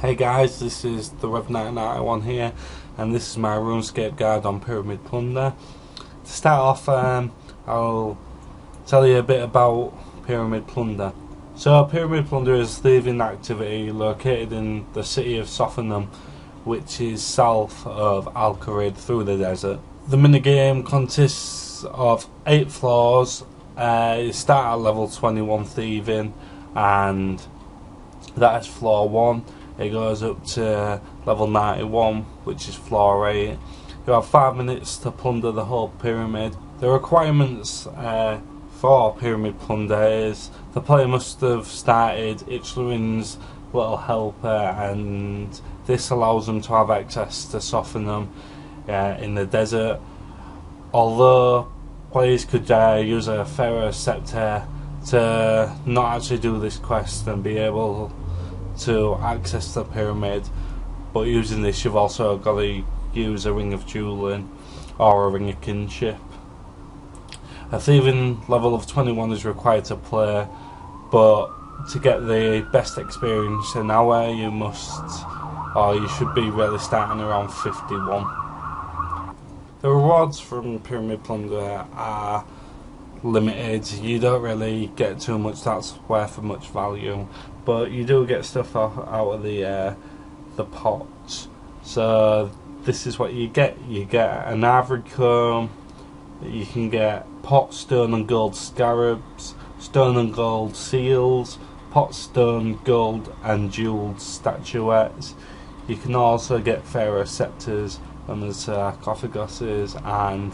Hey guys, this is the Rev991 here, and this is my Runescape guide on Pyramid Plunder. To start off, I'll tell you a bit about Pyramid Plunder. So Pyramid Plunder is a thieving activity located in the city of Sophenham, which is south of Al-Kharid through the desert. The minigame consists of 8 floors. You start at level 21 thieving, and that is floor 1. It goes up to level 91, which is floor 8. You have 5 minutes to plunder the whole pyramid. The requirements for Pyramid Plunder is the player must have started Ichluin's Little Helper, and this allows them to have access to Sophenham in the desert. Although players could use a Pharaoh Scepter to not actually do this quest and be able to access the pyramid, but using this you've also got to use a ring of dueling or a ring of kinship. A thieving level of 21 is required to play, but to get the best experience in our you should be really starting around 51. The rewards from Pyramid Plunder are limited. You don't really get too much that's worth of much value, but you do get stuff out of the pots. So this is what you get. You get an average comb. You can get pot, stone and gold scarabs, stone and gold seals, pot, stone, gold and jeweled statuettes. You can also get Pharaoh Scepters and the sarcophaguses and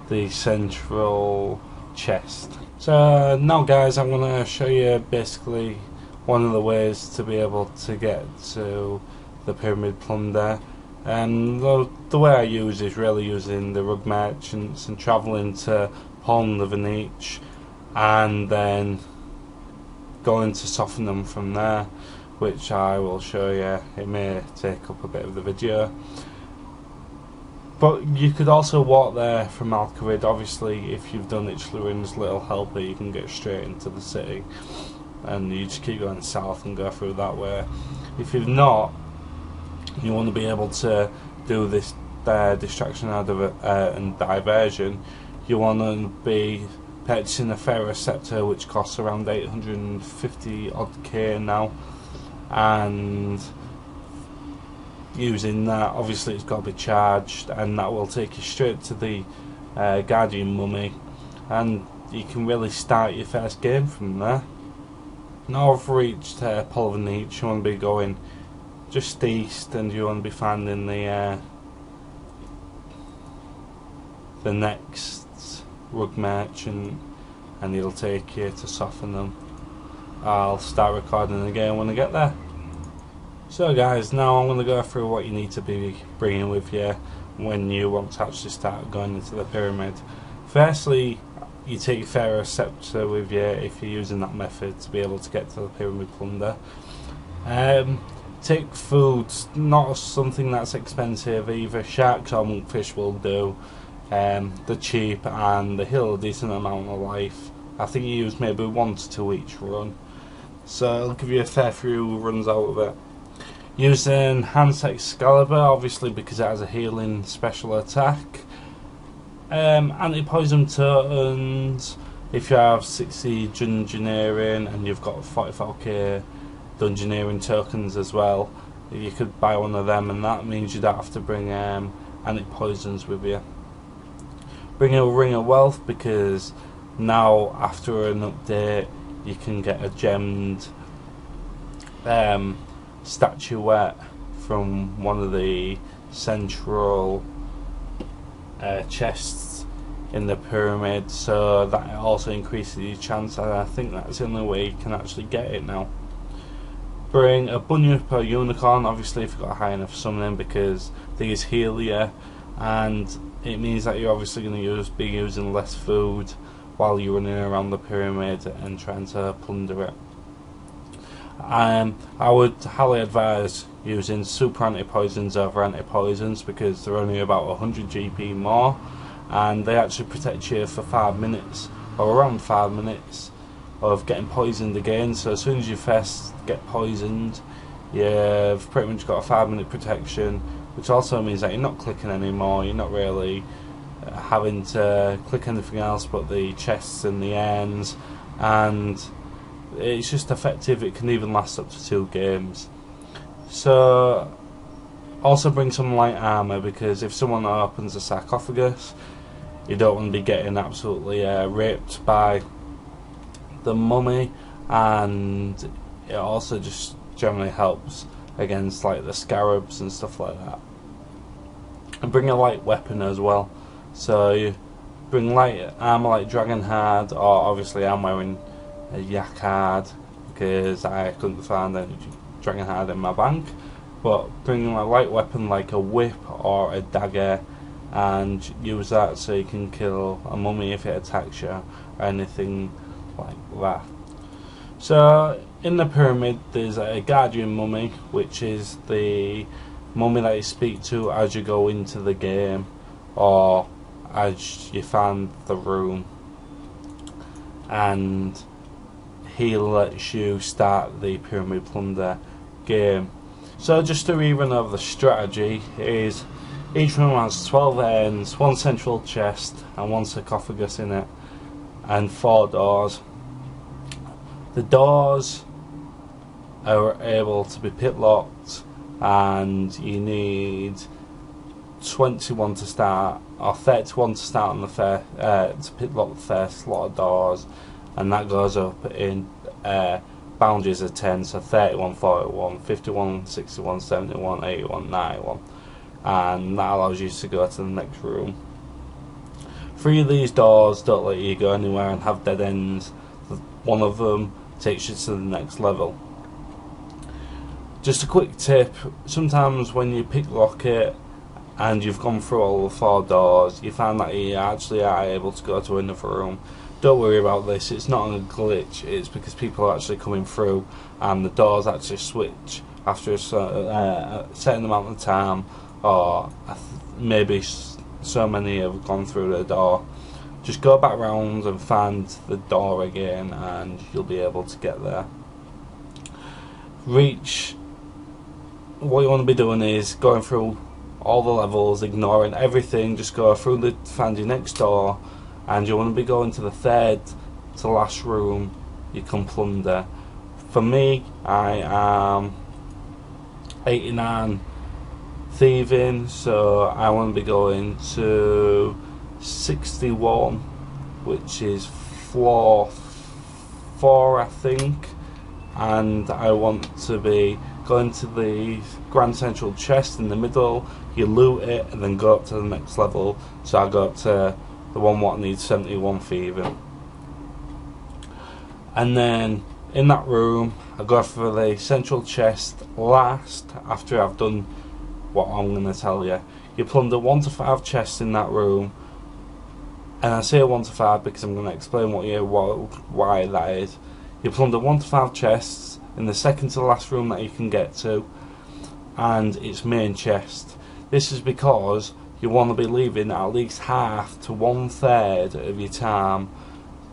the central chest. So now guys, I'm going to show you basically one of the ways to be able to get to the Pyramid Plunder. And the way I use is really using the rug merchants and travelling to Pawn the Venice and then going to Sophenham from there, which I will show you. It may take up a bit of the video, but you could also walk there from Al-Kharid. Obviously if you've done Ichluin's Little Helper you can get straight into the city and you just keep going south and go through that way. If you've not, you want to be able to do this distraction and diversion. You want to be purchasing a Pharaoh Scepter, which costs around 850 odd K now, and using that, obviously it's got to be charged, and that will take you straight to the Guardian Mummy, and you can really start your first game from there. Now I've reached Pawn the Venice, you want to be going just east, and you want to be finding the next rug merchant, and it'll take you to Sophenham. I'll start recording again when I get there. So guys, now I'm going to go through what you need to be bringing with you when you want to actually start going into the pyramid. Firstly, you take your Pharaoh Scepter with you if you're using that method to be able to get to the Pyramid Plunder. Take food, not something that's expensive either. Sharks or monkfish will do. They're cheap and they heal a decent amount of life. I think you use maybe 1 to 2 each run, so it'll give you a fair few runs out of it. Using Enhanced Excalibur, obviously because it has a healing special attack. Anti-poison tokens, if you have 60 dungeoneering and you've got 45k dungeoneering tokens as well, you could buy one of them, and that means you don't have to bring anti-poisons with you. Bring a Ring of Wealth, because now after an update you can get a gemmed statuette from one of the central chests in the pyramid, so that also increases your chance, and I think that's the only way you can actually get it now. Bring a Bunyip or Unicorn, obviously if you've got a high enough summoning, because these heal you, and it means that you're obviously going to be using less food while you're running around the pyramid and trying to plunder it. I would highly advise using super anti-poisons over anti-poisons, because they're only about 100 GP more, and they actually protect you for 5 minutes, or around 5 minutes of getting poisoned again. So as soon as you first get poisoned, you've pretty much got a 5-minute protection, which also means that you're not clicking anymore, you're not really having to click anything else but the chests and the ends, and it's just effective. It can even last up to 2 games. So also bring some light armour, because if someone opens a sarcophagus, you don't want to be getting absolutely raped by the mummy, and it also just generally helps against like the scarabs and stuff like that. And bring a light weapon as well. So you bring light armour like Dragonhard, or obviously I'm wearing a Yakard because I couldn't find any Dragonhard in my bank, but bring a light weapon like a whip or a dagger, and use that so you can kill a mummy if it attacks you or anything like that. So in the pyramid there's a guardian mummy, which is the mummy that you speak to as you go into the game or as you find the room, and he lets you start the Pyramid Plunder game. So just to rerun over the strategy is each room has 12 ends, 1 central chest and 1 sarcophagus in it, and 4 doors. The doors are able to be pit locked, and you need 21 to start, or 31 to start on the first, to pit lock the first lot of doors, and that goes up in boundaries of 10, so 31, 41, 51, 61, 71, 81, 91, and that allows you to go to the next room. 3 of these doors don't let you go anywhere and have dead ends. 1 of them takes you to the next level. Just a quick tip, sometimes when you pick lock it and you've gone through all the 4 doors, you find that you actually are able to go to another room. Don't worry about this, it's not a glitch, it's because people are actually coming through and the doors actually switch after a certain amount of time, or maybe so many have gone through the door. Just go back round and find the door again and you'll be able to get there. What you want to be doing is going through all the levels, ignoring everything, just go through find your next door, and you want to be going to the 3rd to last room you can plunder. For me, I am 89 thieving, so I want to be going to 61, which is floor 4 I think, and I want to be going to the Grand Central chest in the middle, you loot it and then go up to the next level, so I go up to the one what needs 71 thieving. And then in that room I go for the central chest last, after I've done what I'm going to tell you. You plunder 1 to 5 chests in that room, and I say 1 to 5 because I'm going to explain why that is. You plunder 1 to 5 chests in the second to last room that you can get to, and its main chest. This is because you want to be leaving at least half to 1/3 of your time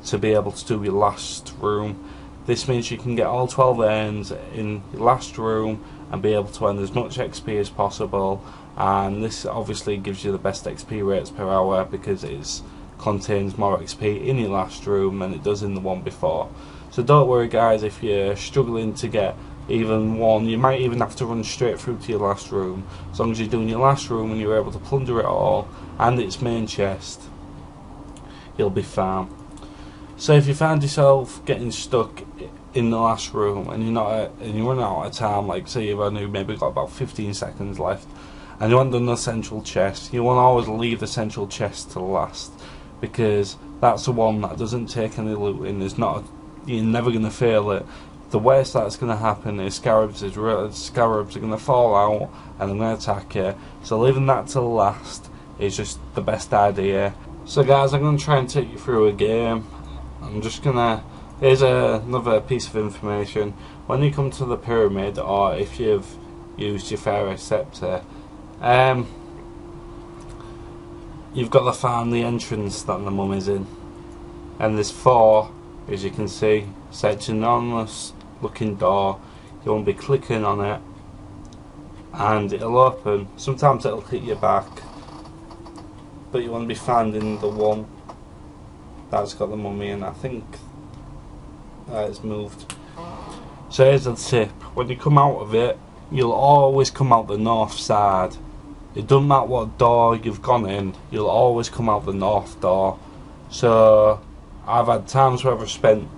to be able to do your last room. This means you can get all 12 ends in your last room and be able to earn as much XP as possible, and this obviously gives you the best XP rates per hour because it contains more XP in your last room than it does in the one before. So don't worry guys if you're struggling to get even one, you might even have to run straight through to your last room. As long as you're doing your last room and you're able to plunder it all and its main chest, you'll be fine. So if you find yourself getting stuck in the last room and you run out of time, like say you've only maybe got about 15 seconds left and you haven't done the central chest, you want to always leave the central chest to last, because that's the one that doesn't take any looting. You're never going to fail it. The worst that's going to happen is scarabs are going to fall out and they're going to attack you. So leaving that till last is just the best idea. So guys, I'm going to try and take you through a game. Here's another piece of information. When you come to the pyramid, or if you've used your Pharaoh Scepter, you've got to find the entrance that the mummy's in. And there's 4, as you can see. So it's an enormous looking door. You want to be clicking on it and it'll open. Sometimes it'll hit your back, but you want to be finding the one that's got the mummy, and I think it's moved. So here's the tip: when you come out of it, you'll always come out the north side. It doesn't matter what door you've gone in, you'll always come out the north door. So I've had times where I've spent,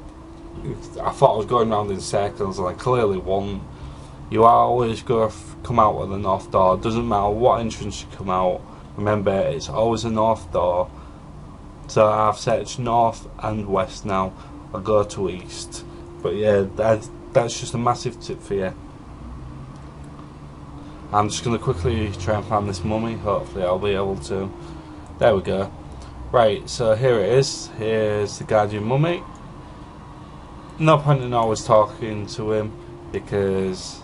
I thought I was going around in circles and I clearly wasn't. You always come out of the north door. Doesn't matter what entrance you come out, remember it's always a north door. So I've searched north and west now. I'll go to east. But yeah, that's just a massive tip for you. I'm just going to quickly try and find this mummy. Hopefully I'll be able to. There we go. Right, so here it is. Here's the guardian mummy. No point in always talking to him, because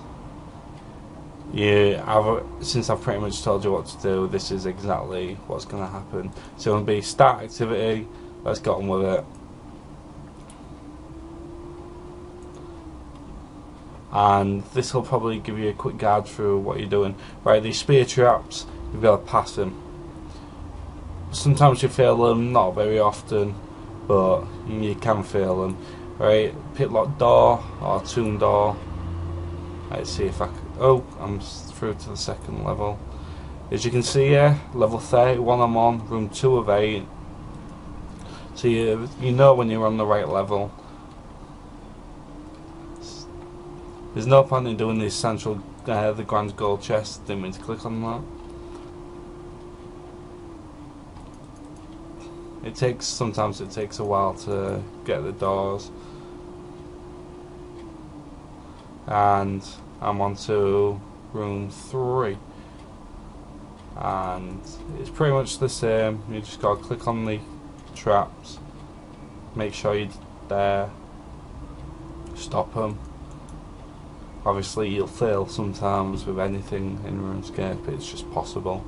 since I've pretty much told you what to do, this is exactly what's going to happen. So it'll be start activity. Let's get on with it. And this will probably give you a quick guide through what you're doing. Right, these spear traps, you've got to pass them. Sometimes you fail them, not very often, but you can fail them. Right, picklock door or tomb door. Let's see if I can. Oh, I'm through to the second level. As you can see here, level 31 I'm on, room 2 of 8. So you know when you're on the right level. There's no point in doing this central, the grand gold chest. Didn't mean to click on that. Sometimes it takes a while to get the doors. And I'm on to room 3. And it's pretty much the same. You just gotta click on the traps. Make sure you're there. Stop them. Obviously you'll fail sometimes with anything in RuneScape, it's just possible.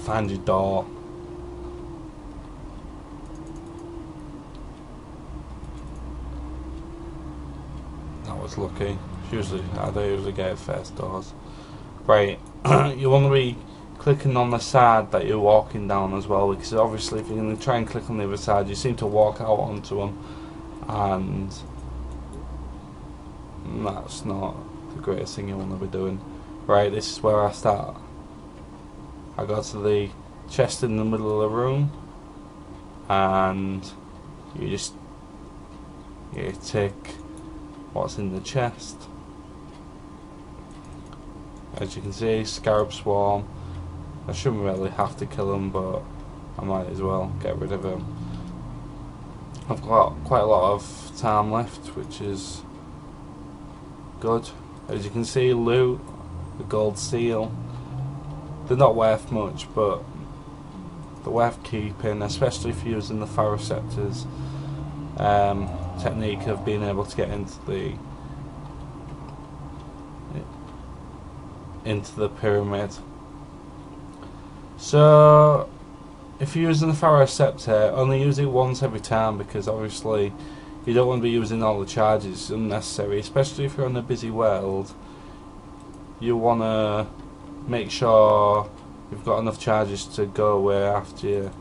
Find your door. That was lucky. I don't usually get first doors. Right, you want to be clicking on the side that you're walking down as well, because obviously if you're going to try and click on the other side, you seem to walk out onto them, and that's not the greatest thing you want to be doing. Right, this is where I start. I go to the chest in the middle of the room, and you take what's in the chest. As you can see, scarab swarm. I shouldn't really have to kill them, but I might as well get rid of them. I've got quite a lot of time left, which is good. As you can see, loot, the gold seal. They're not worth much, but they're worth keeping, especially if you're using the Pharoceptor's technique of being able to get into the pyramid. So if you're using the Pharoceptor, only use it once every time, because obviously you don't want to be using all the charges. It's unnecessary, especially if you're on a busy world. You want to make sure you've got enough charges to go away after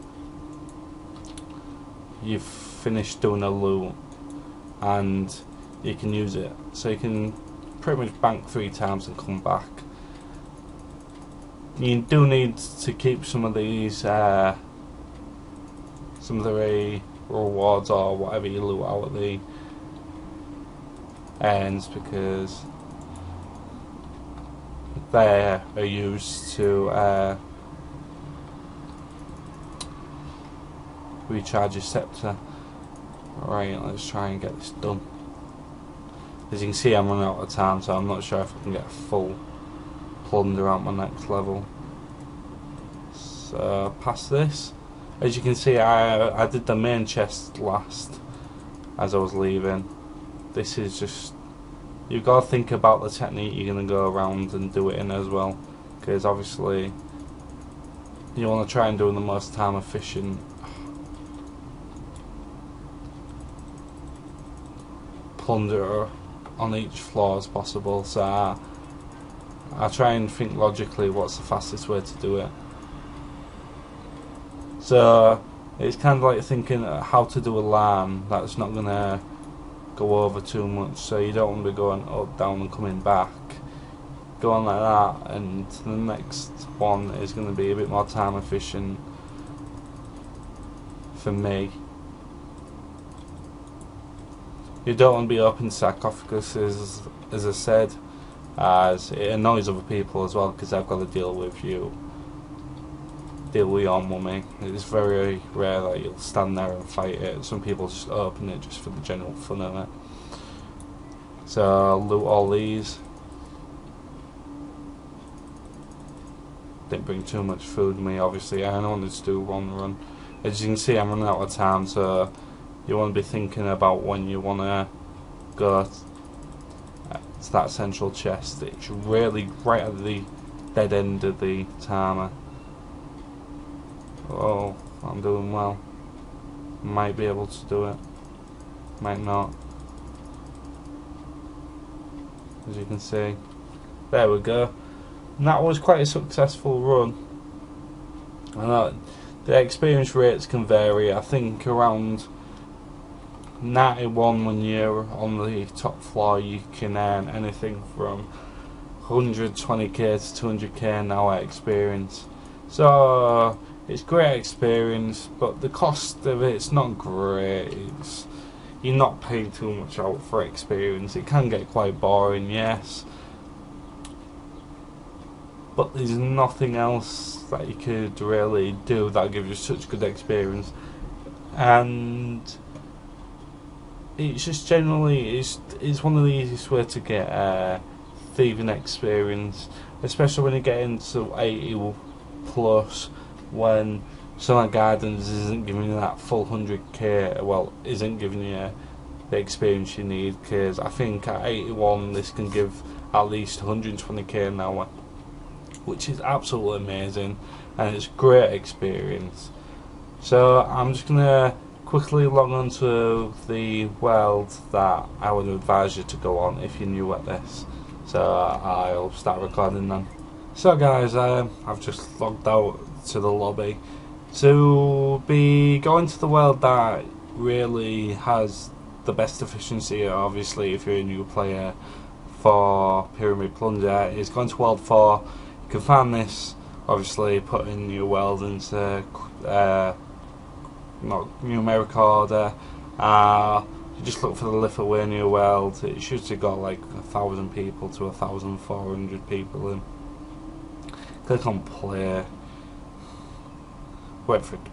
you've finished doing a loot, and you can use it. So you can pretty much bank 3 times and come back. You do need to keep some of these, some of the rewards or whatever you loot out at the ends, because they are used to recharge your scepter. Right, let's try and get this done. As you can see, I'm running out of time, so I'm not sure if I can get a full plunder out my next level. So past this, as you can see, I did the main chest last as I was leaving. This is just, you've got to think about the technique you're going to go around and do it in as well, because obviously you want to try and do the most time efficient plunder on each floor as possible. So I try and think logically what's the fastest way to do it. So it's kind of like thinking how to do a line that's not going to go over too much, so you don't want to be going up, down and coming back. Go on like that, and the next one is going to be a bit more time efficient for me. You don't want to be opening sarcophaguses, as I said, as it annoys other people as well, because they've got to deal with your mummy. It's very rare that you'll stand there and fight it. Some people just open it just for the general fun of it. So I'll loot all these. Didn't bring too much food with me, obviously. I wanted to do one run. As you can see, I'm running out of time, so you want to be thinking about when you want to go to that central chest. It's really right at the dead end of the timer. Oh, I'm doing well. Might be able to do it. Might not. As you can see. There we go. And that was quite a successful run. I know the experience rates can vary. I think around 91 when you're on the top floor you can earn anything from 120k to 200k an hour experience. So it's great experience, but the cost of it's not great. You're not paying too much out for experience. It can get quite boring, yes, but there's nothing else that you could really do that gives you such good experience. And it's just generally it's one of the easiest ways to get thieving experience, especially when you get into 80 plus, when Sunlight Gardens isn't giving you that full 100k, well, isn't giving you the experience you need, because I think at 81 this can give at least 120k an hour, which is absolutely amazing, and it's great experience. So I'm just gonna quickly log on to the world that I would advise you to go on if you're new at this. So I'll start recording then. So guys, I've just logged out to the lobby to be going to the world that really has the best efficiency. Obviously, if you're a new player for Pyramid Plunder, is going to World 4. You can find this, obviously, put in your world into not numeric order. You just look for the Lithuania world. It should have got like 1,000 people to 1,400 people in. Click on play. Wait for it to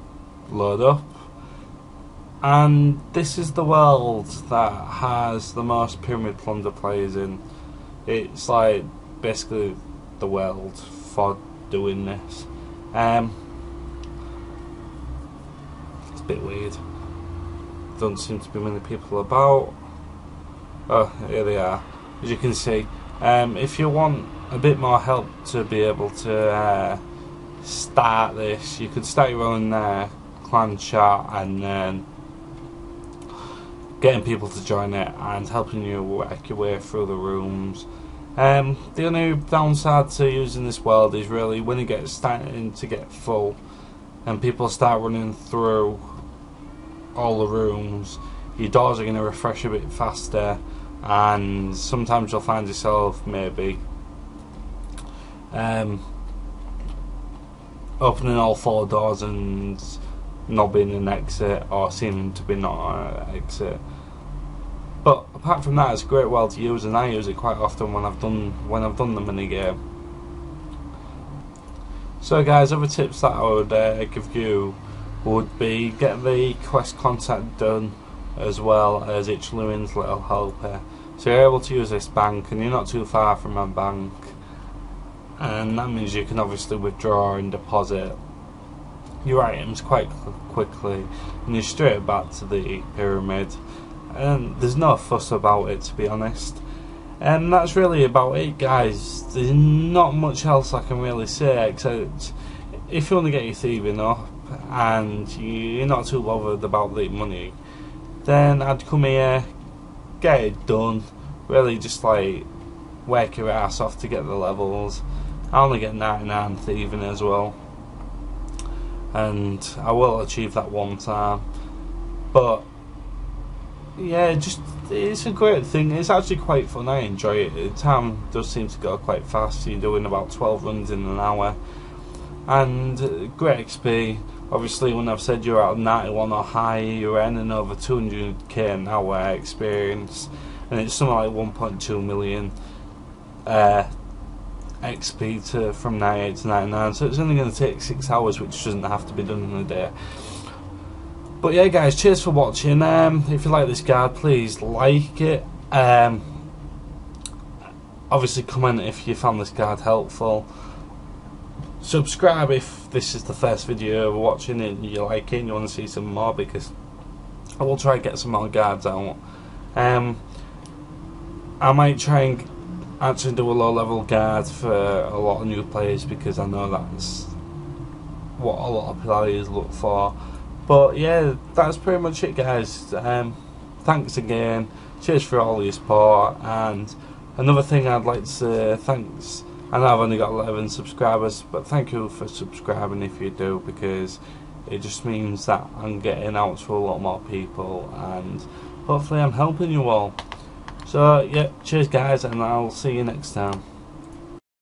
load up. And this is the world that has the most Pyramid Plunder players in. It's like basically the world for doing this. It's a bit weird. Don't seem to be many people about. Oh, here they are. As you can see, if you want a bit more help to be able to start this, you could start your own clan chat and then getting people to join it and helping you work your way through the rooms. The only downside to using this world is really when it gets starting to get full and people start running through all the rooms, your doors are going to refresh a bit faster, and sometimes you'll find yourself maybe opening all 4 doors and not being an exit, or seeming to be not an exit. But apart from that, it's a great world to use, and I use it quite often when I've done the mini game. So guys, other tips that I would give you would be get the quest contact done, as well as each Lewin's little helper. So you're able to use this bank, and you're not too far from a bank, and that means you can obviously withdraw and deposit your items quite quickly, and you're straight back to the pyramid, and there's no fuss about it, to be honest. And that's really about it, guys. There's not much else I can really say, except if you want to get your thieving up and you're not too bothered about the money, then I'd come here, get it done. Really just like work your ass off to get the levels. I only get 99 thieving as well, and I will achieve that one time. But yeah, just it's a great thing. It's actually quite fun. I enjoy it. The time does seem to go quite fast. You're doing about 12 runs in an hour, and great XP. Obviously, when I've said you're at 91 or higher, you're earning over 200k an hour experience, and it's something like 1.2 million XP from 98 to 99. So it's only going to take 6 hours, which doesn't have to be done in a day. But yeah, guys, cheers for watching. If you like this guide, please like it. Obviously, comment if you found this guide helpful. Subscribe if this is the first video you're watching and you like it and you want to see some more, because I will try and get some more guides out. I might try and actually do a low level guide for a lot of new players, because I know that's what a lot of players look for. But yeah, that's pretty much it, guys. Thanks again. Cheers for all your support. And another thing I'd like to say, thanks. I know I've only got 11 subscribers, but thank you for subscribing if you do, because it just means that I'm getting out to a lot more people, and hopefully I'm helping you all. So yeah, cheers guys, and I'll see you next time.